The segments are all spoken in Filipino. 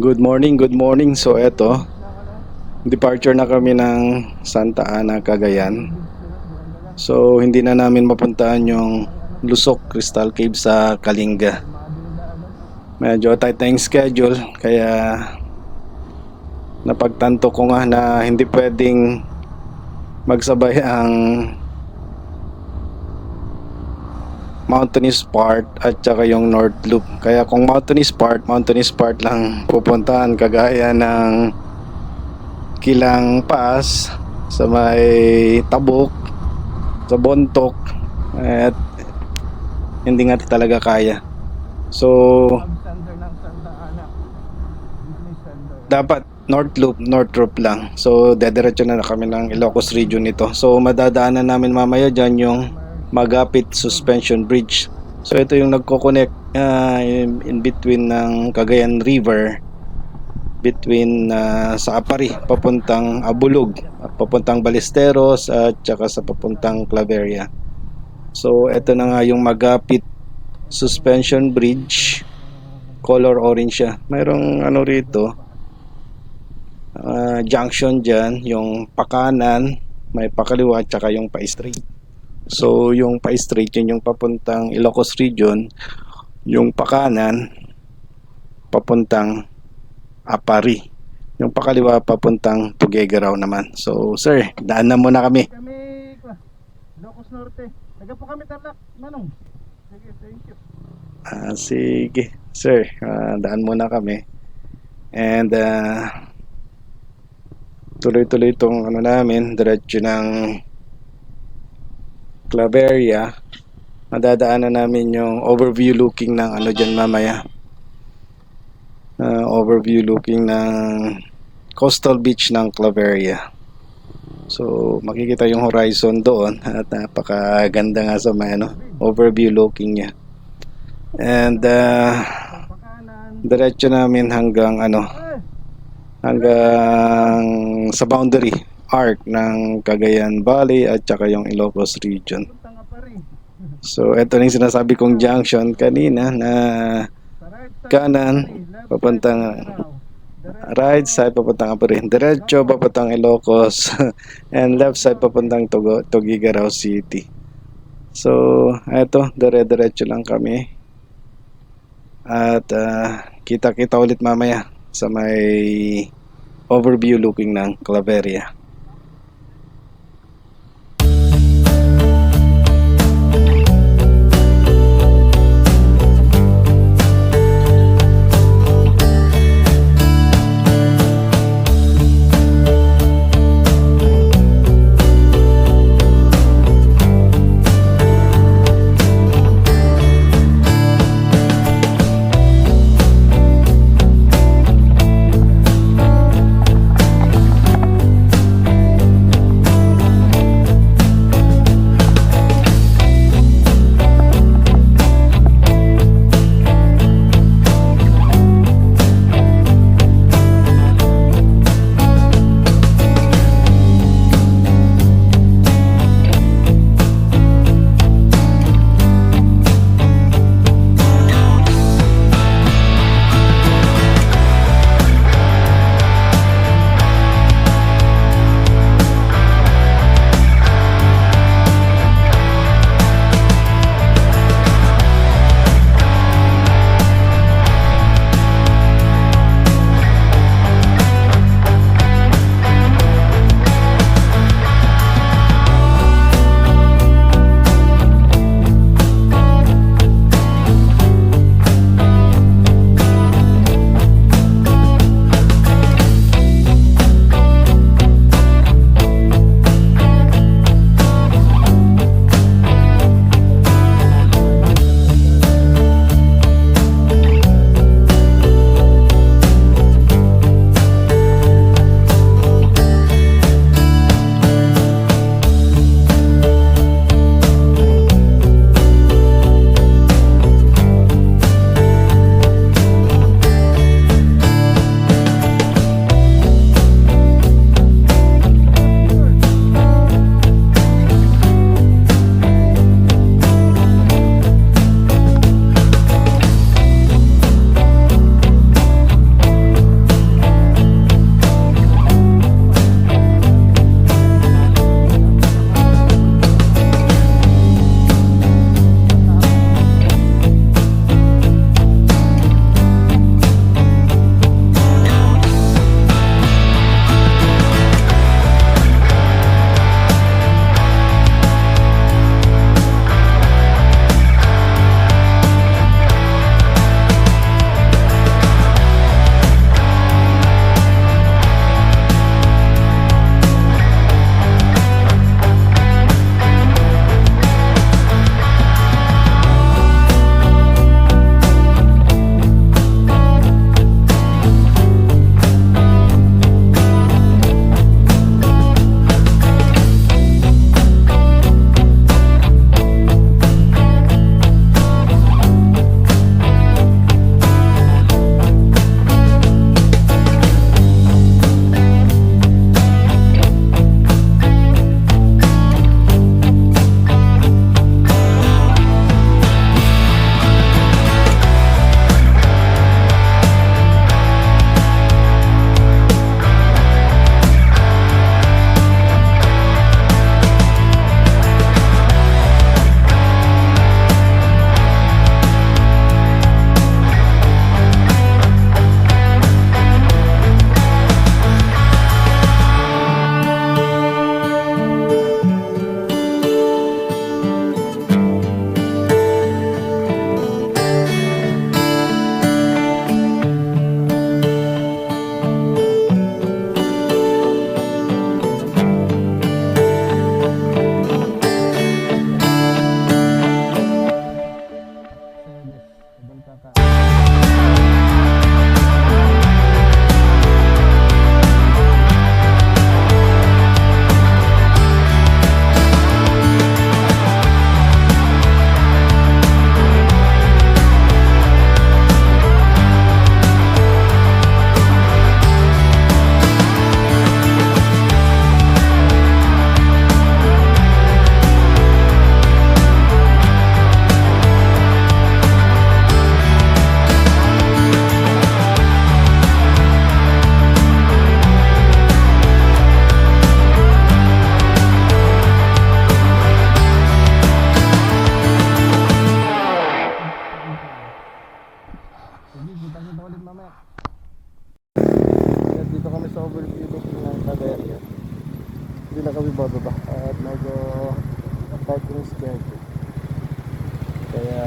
Good morning, good morning. So eto, departure na kami ng Santa Ana, Cagayan. So hindi na namin mapuntahan yung Lusok Crystal Cave sa Kalinga. Medyo tight na yung schedule, kaya napagtanto ko nga na hindi pwedeng magsabay ang Mountainous part at saka yung North Loop. Kaya kung Mountainous part lang pupuntahan, kagaya ng Kilang Pass sa may Tabuk, sa Bontok, at hindi nga talaga kaya. So dapat North Loop lang. So dediretso na kami ng Ilocos region nito. So madadaanan namin mamaya dyan yung Magapit Suspension Bridge. So ito yung nagko-connect in between ng Cagayan River, between sa Apari papuntang Abulog, papuntang Ballesteros at saka sa papuntang Claveria. So ito na nga yung Magapit Suspension Bridge. Color orange siya. Mayroong ano rito, junction dyan, yung pakanan, may pakaliwa at saka yung pa-straight. So yung pa-straight yun yung papuntang Ilocos region, yung pakanan papuntang Apari, yung pakaliwa papuntang Tuguegarao naman. So sir, daan na muna kami. Ilocos Norte. Taga po kami Tarlac, Manong. Sige, thank you. Sige sir, daan muna kami. And tuloy-tuloy itong ano namin, diretso ng Claveria. Madadaanan namin yung overview looking ng ano dyan mamaya, overview looking ng coastal beach ng Claveria. So makikita yung horizon doon at napakaganda nga sa may ano, overview looking nya. And diretso namin hanggang ano, hanggang sa boundary arc ng Cagayan Valley at saka yung Ilocos region. So ito na yung sinasabi kong junction kanina, na kanan papuntang right side papuntang Apari, diretso papuntang Ilocos and left side papuntang Tuguegarao City. So eto, dire-diretso lang kami at kita-kita ulit mamaya sa may overview looking ng Claveria. na kami bababa at parking schedule. Kaya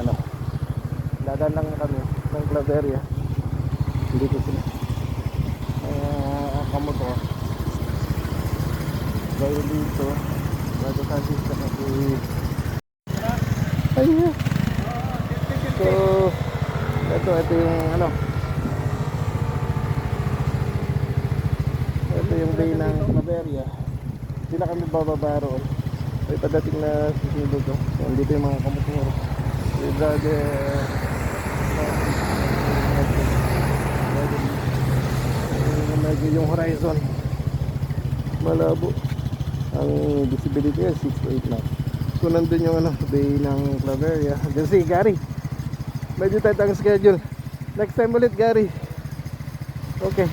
ano, dadaan lang kami ng Claveria. Hindi ko sila kamotor dahil dito bago kasi sa kasi ayun. So ito yung ano, ito yung bay ng Claveria. Hindi na kami bababa roon. May padating na susunod ko. So, andito yung mga kamotor. With brother medyo yung horizon malabo. Ang visibility ay 6 to 8 knots. So nandun yung ano, bay ng Claveria. Diyan si Gary. Medyo tight ang schedule. Next time ulit Gary. Okay.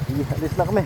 Sige, alis na kami.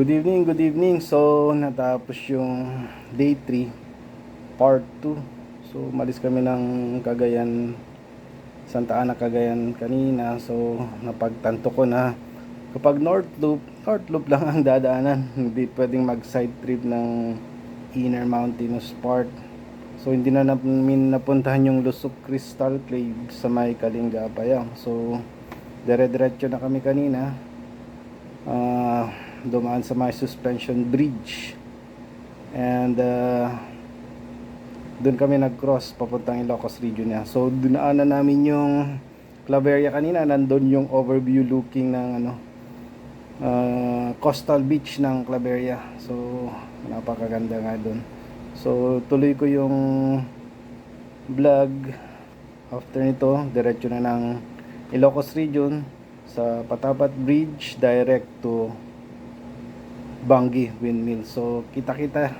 Good evening, good evening. So, natapos yung day 3, part 2. So, umalis kami ng Cagayan, Santa Ana, Cagayan kanina. So, napagtanto ko na kapag North Loop lang ang dadaanan. Hindi pwedeng mag side trip ng Inner Mountainous part. So, hindi na namin napuntahan yung Lusok Crystal Cave sa may Kalingapayang. So, dire-diretso na kami kanina. Dumaan sa may suspension bridge and doon kami nag-cross papuntang Ilocos Region niya. So dinaanan namin yung Claveria kanina, nandun yung overview looking ng coastal beach ng Claveria. So napakaganda nga doon. So tuloy ko yung vlog. After nito diretso na ng Ilocos Region sa Patapat Bridge direct to Bangi Windmill. So kita-kita